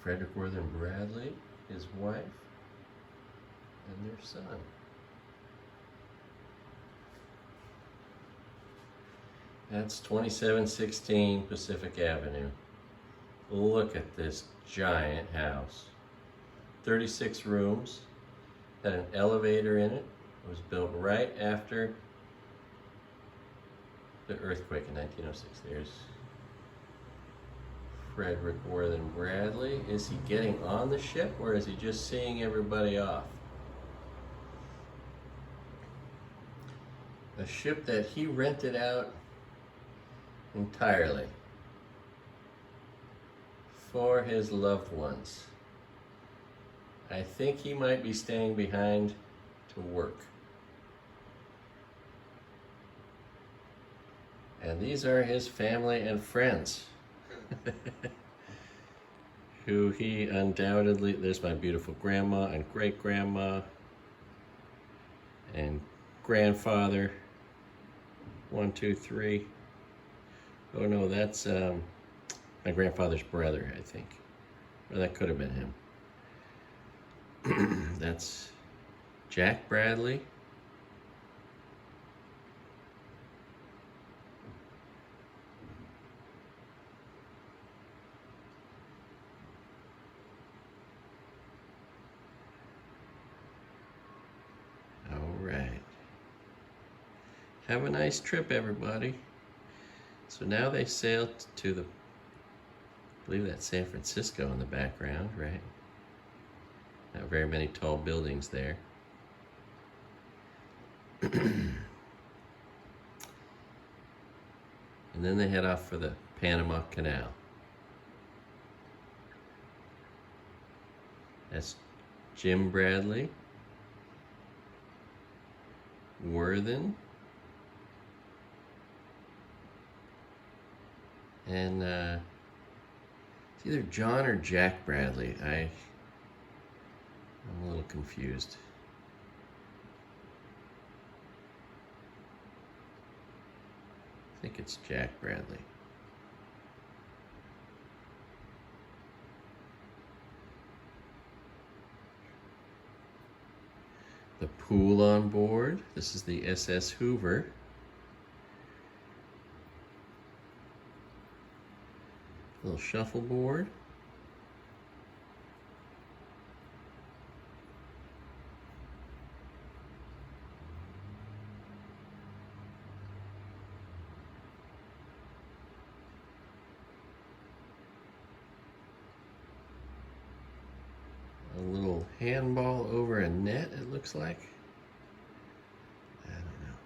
Frederick Worthing Bradley, his wife, and their son. That's 2716 Pacific Avenue. Look at this giant house. 36 rooms, had an elevator in it. It was built right after the earthquake in 1906. There's Frederick Worthing Bradley. Is he getting on the ship or is he just seeing everybody off? A ship that he rented out entirely for his loved ones. I think he might be staying behind to work. And these are his family and friends who he undoubtedly, there's my beautiful grandma and great-grandma and grandfather, 1, 2, 3. Oh no, that's my grandfather's brother, I think. Or that could have been him. That's Jack Bradley. All right. Have a nice trip, everybody. So now they sailed to the, I believe that's San Francisco in the background, right? Not very many tall buildings there. And then they head off for the Panama Canal. That's Jim Bradley, Worthing, and it's either John or Jack Bradley. I'm a little confused. I think it's Jack Bradley. The pool on board. This is the SS Hoover. Little shuffleboard. A little handball over a net, it looks like. I don't know.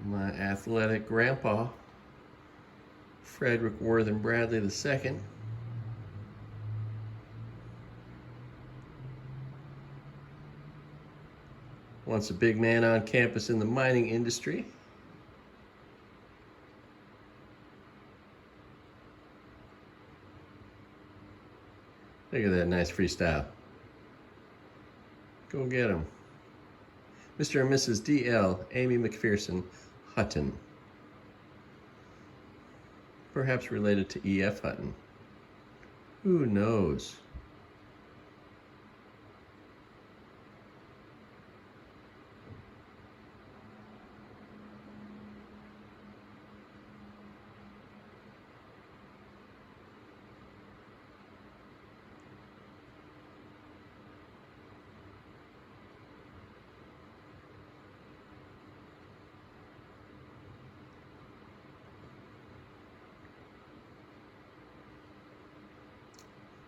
My athletic grandpa, Frederick Worthing Bradley II. Once a big man on campus in the mining industry. Look at that nice freestyle. Go get him. Mr. and Mrs. D.L. Amy McPherson Hutton. Perhaps related to E.F. Hutton. Who knows?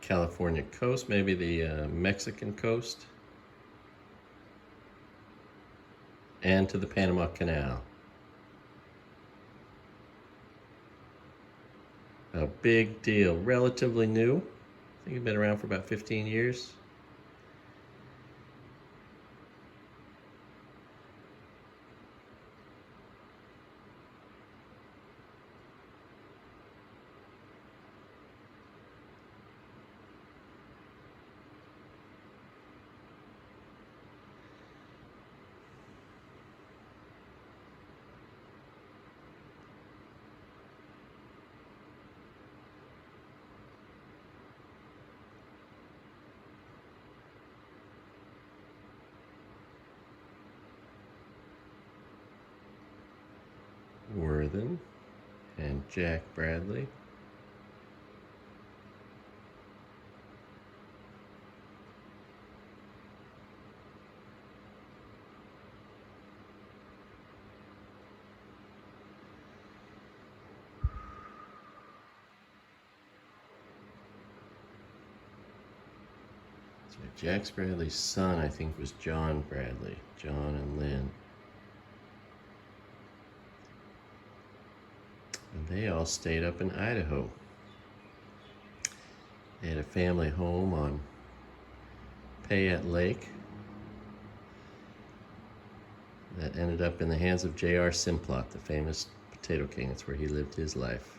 California coast, maybe the Mexican coast, and to the Panama Canal. A big deal, relatively new. I think it's been around for about 15 years. Jonathan and Jack Bradley. So Jack Bradley's son, I think, was John Bradley. John and Lynn. And they all stayed up in Idaho. They had a family home on Payette Lake that ended up in the hands of J.R. Simplot, the famous potato king. That's where he lived his life.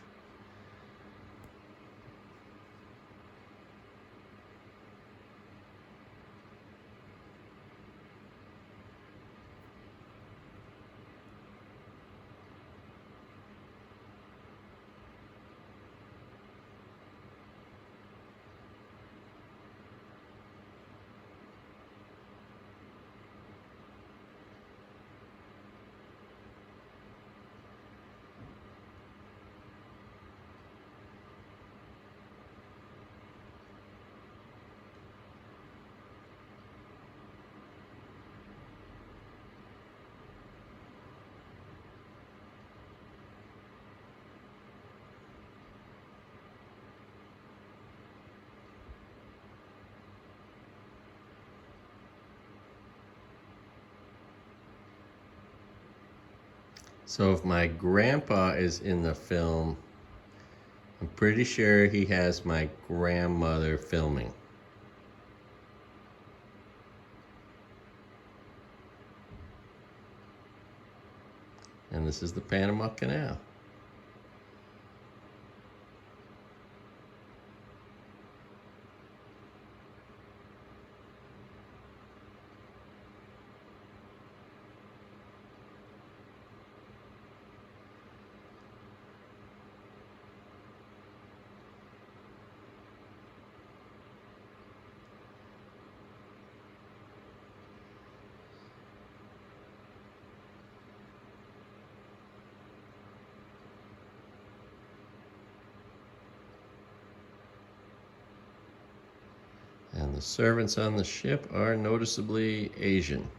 So if my grandpa is in the film, I'm pretty sure he has my grandmother filming. And this is the Panama Canal. And the servants on the ship are noticeably Asian.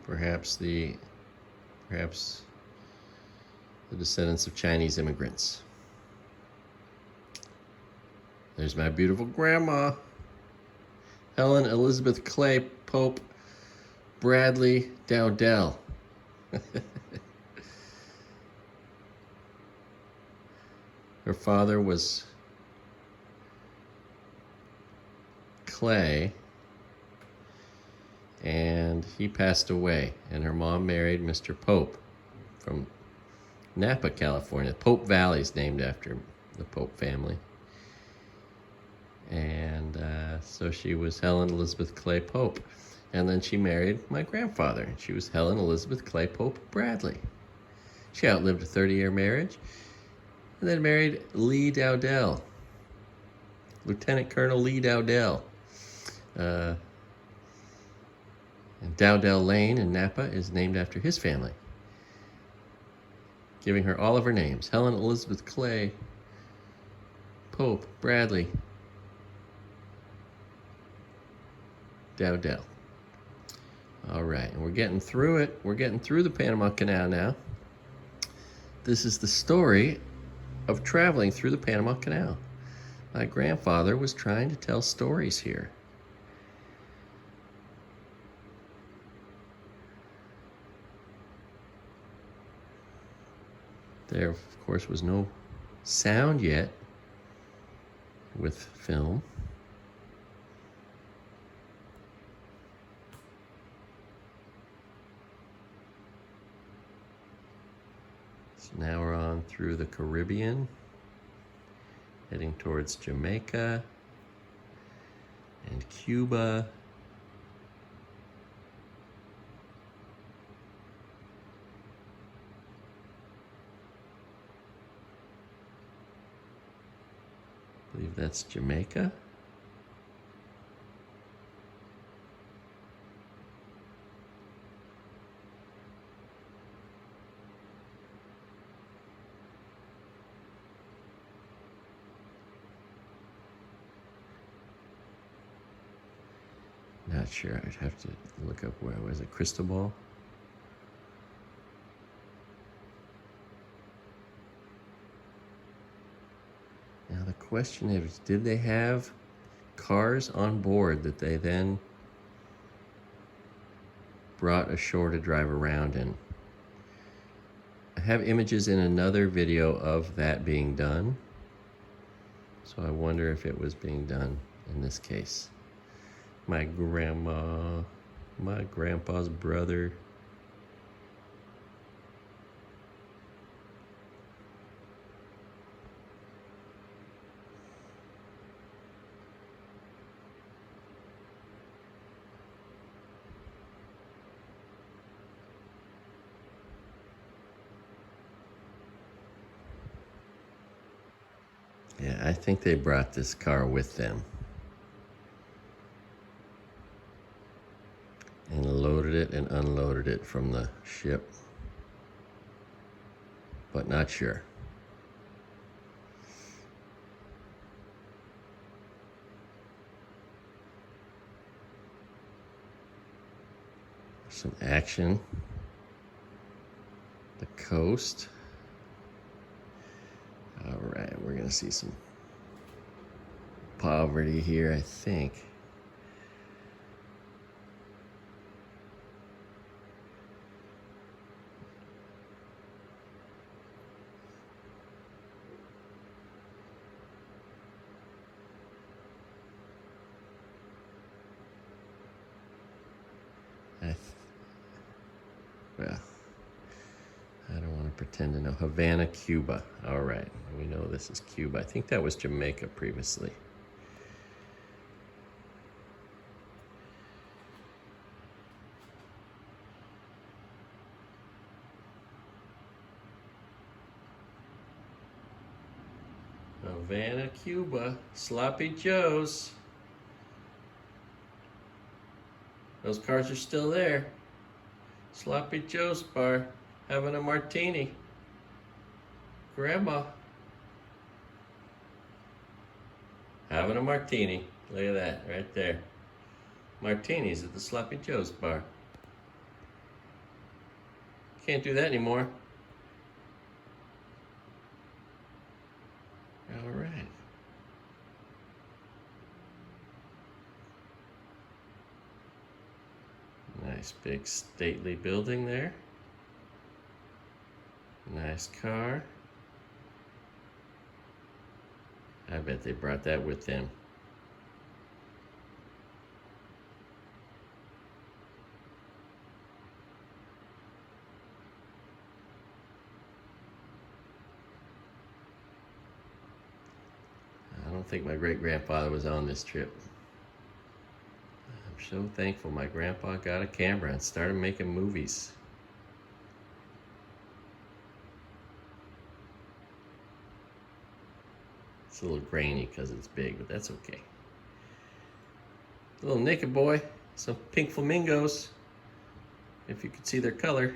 Perhaps the descendants of Chinese immigrants. There's my beautiful grandma, Helen Elizabeth Clay Pope Bradley Dowdell. Her father was Clay, and he passed away, and her mom married Mr. Pope from Napa, California. Pope Valley is named after the Pope family. And so she was Helen Elizabeth Clay Pope. And then she married my grandfather, and she was Helen Elizabeth Clay Pope Bradley. She outlived a 30-year marriage, and then married Lee Dowdell, Lieutenant Colonel Lee Dowdell. And Dowdell Lane in Napa is named after his family, giving her all of her names: Helen Elizabeth Clay Pope Bradley Dowdell. All right, and we're getting through it. We're getting through the Panama Canal now. This is the story of traveling through the Panama Canal. My grandfather was trying to tell stories here. There, of course, was no sound yet with film. So now we're on through the Caribbean, heading towards Jamaica and Cuba. I believe that's Jamaica. not sure. I'd have to look up where was it. Cristobal? Now the question is, did they have cars on board that they then brought ashore to drive around in? I have images in another video of that being done, so I wonder if it was being done in this case. My grandma, my grandpa's brother. Yeah, I think they brought this car with them and loaded it and unloaded it from the ship, but not sure. Some action. The coast. All right, we're gonna see some poverty here, I think. Well, I don't want to pretend to know. Havana, Cuba. All right, we know this is Cuba. I think that was Jamaica previously. Havana, Cuba. Sloppy Joe's. Those cars are still there. Sloppy Joe's bar, having a martini. Grandma, having a martini. Look at that, right there. Martinis at the Sloppy Joe's bar. Can't do that anymore. All right. Nice big stately building there. Nice car. I bet they brought that with them. I don't think my great-grandfather was on this trip. I'm so thankful my grandpa got a camera and started making movies. It's a little grainy because it's big, but that's okay. A little naked boy, some pink flamingos, if you could see their color.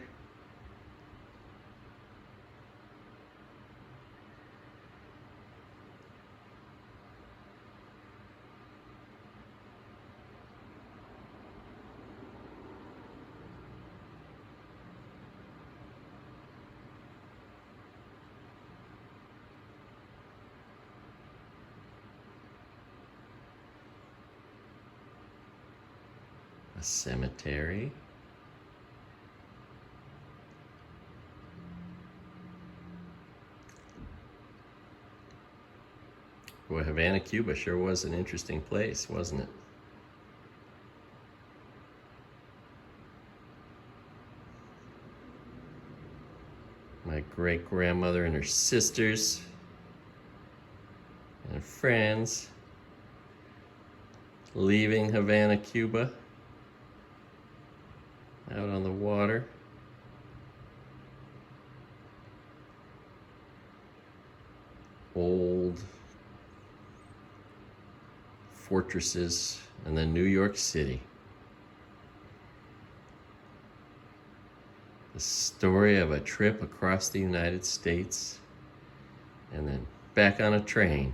A cemetery. Boy, Havana, Cuba sure was an interesting place, wasn't it? My great-grandmother and her sisters and friends leaving Havana, Cuba, out on the water. Old fortresses, and then New York City. The story of a trip across the United States and then back on a train.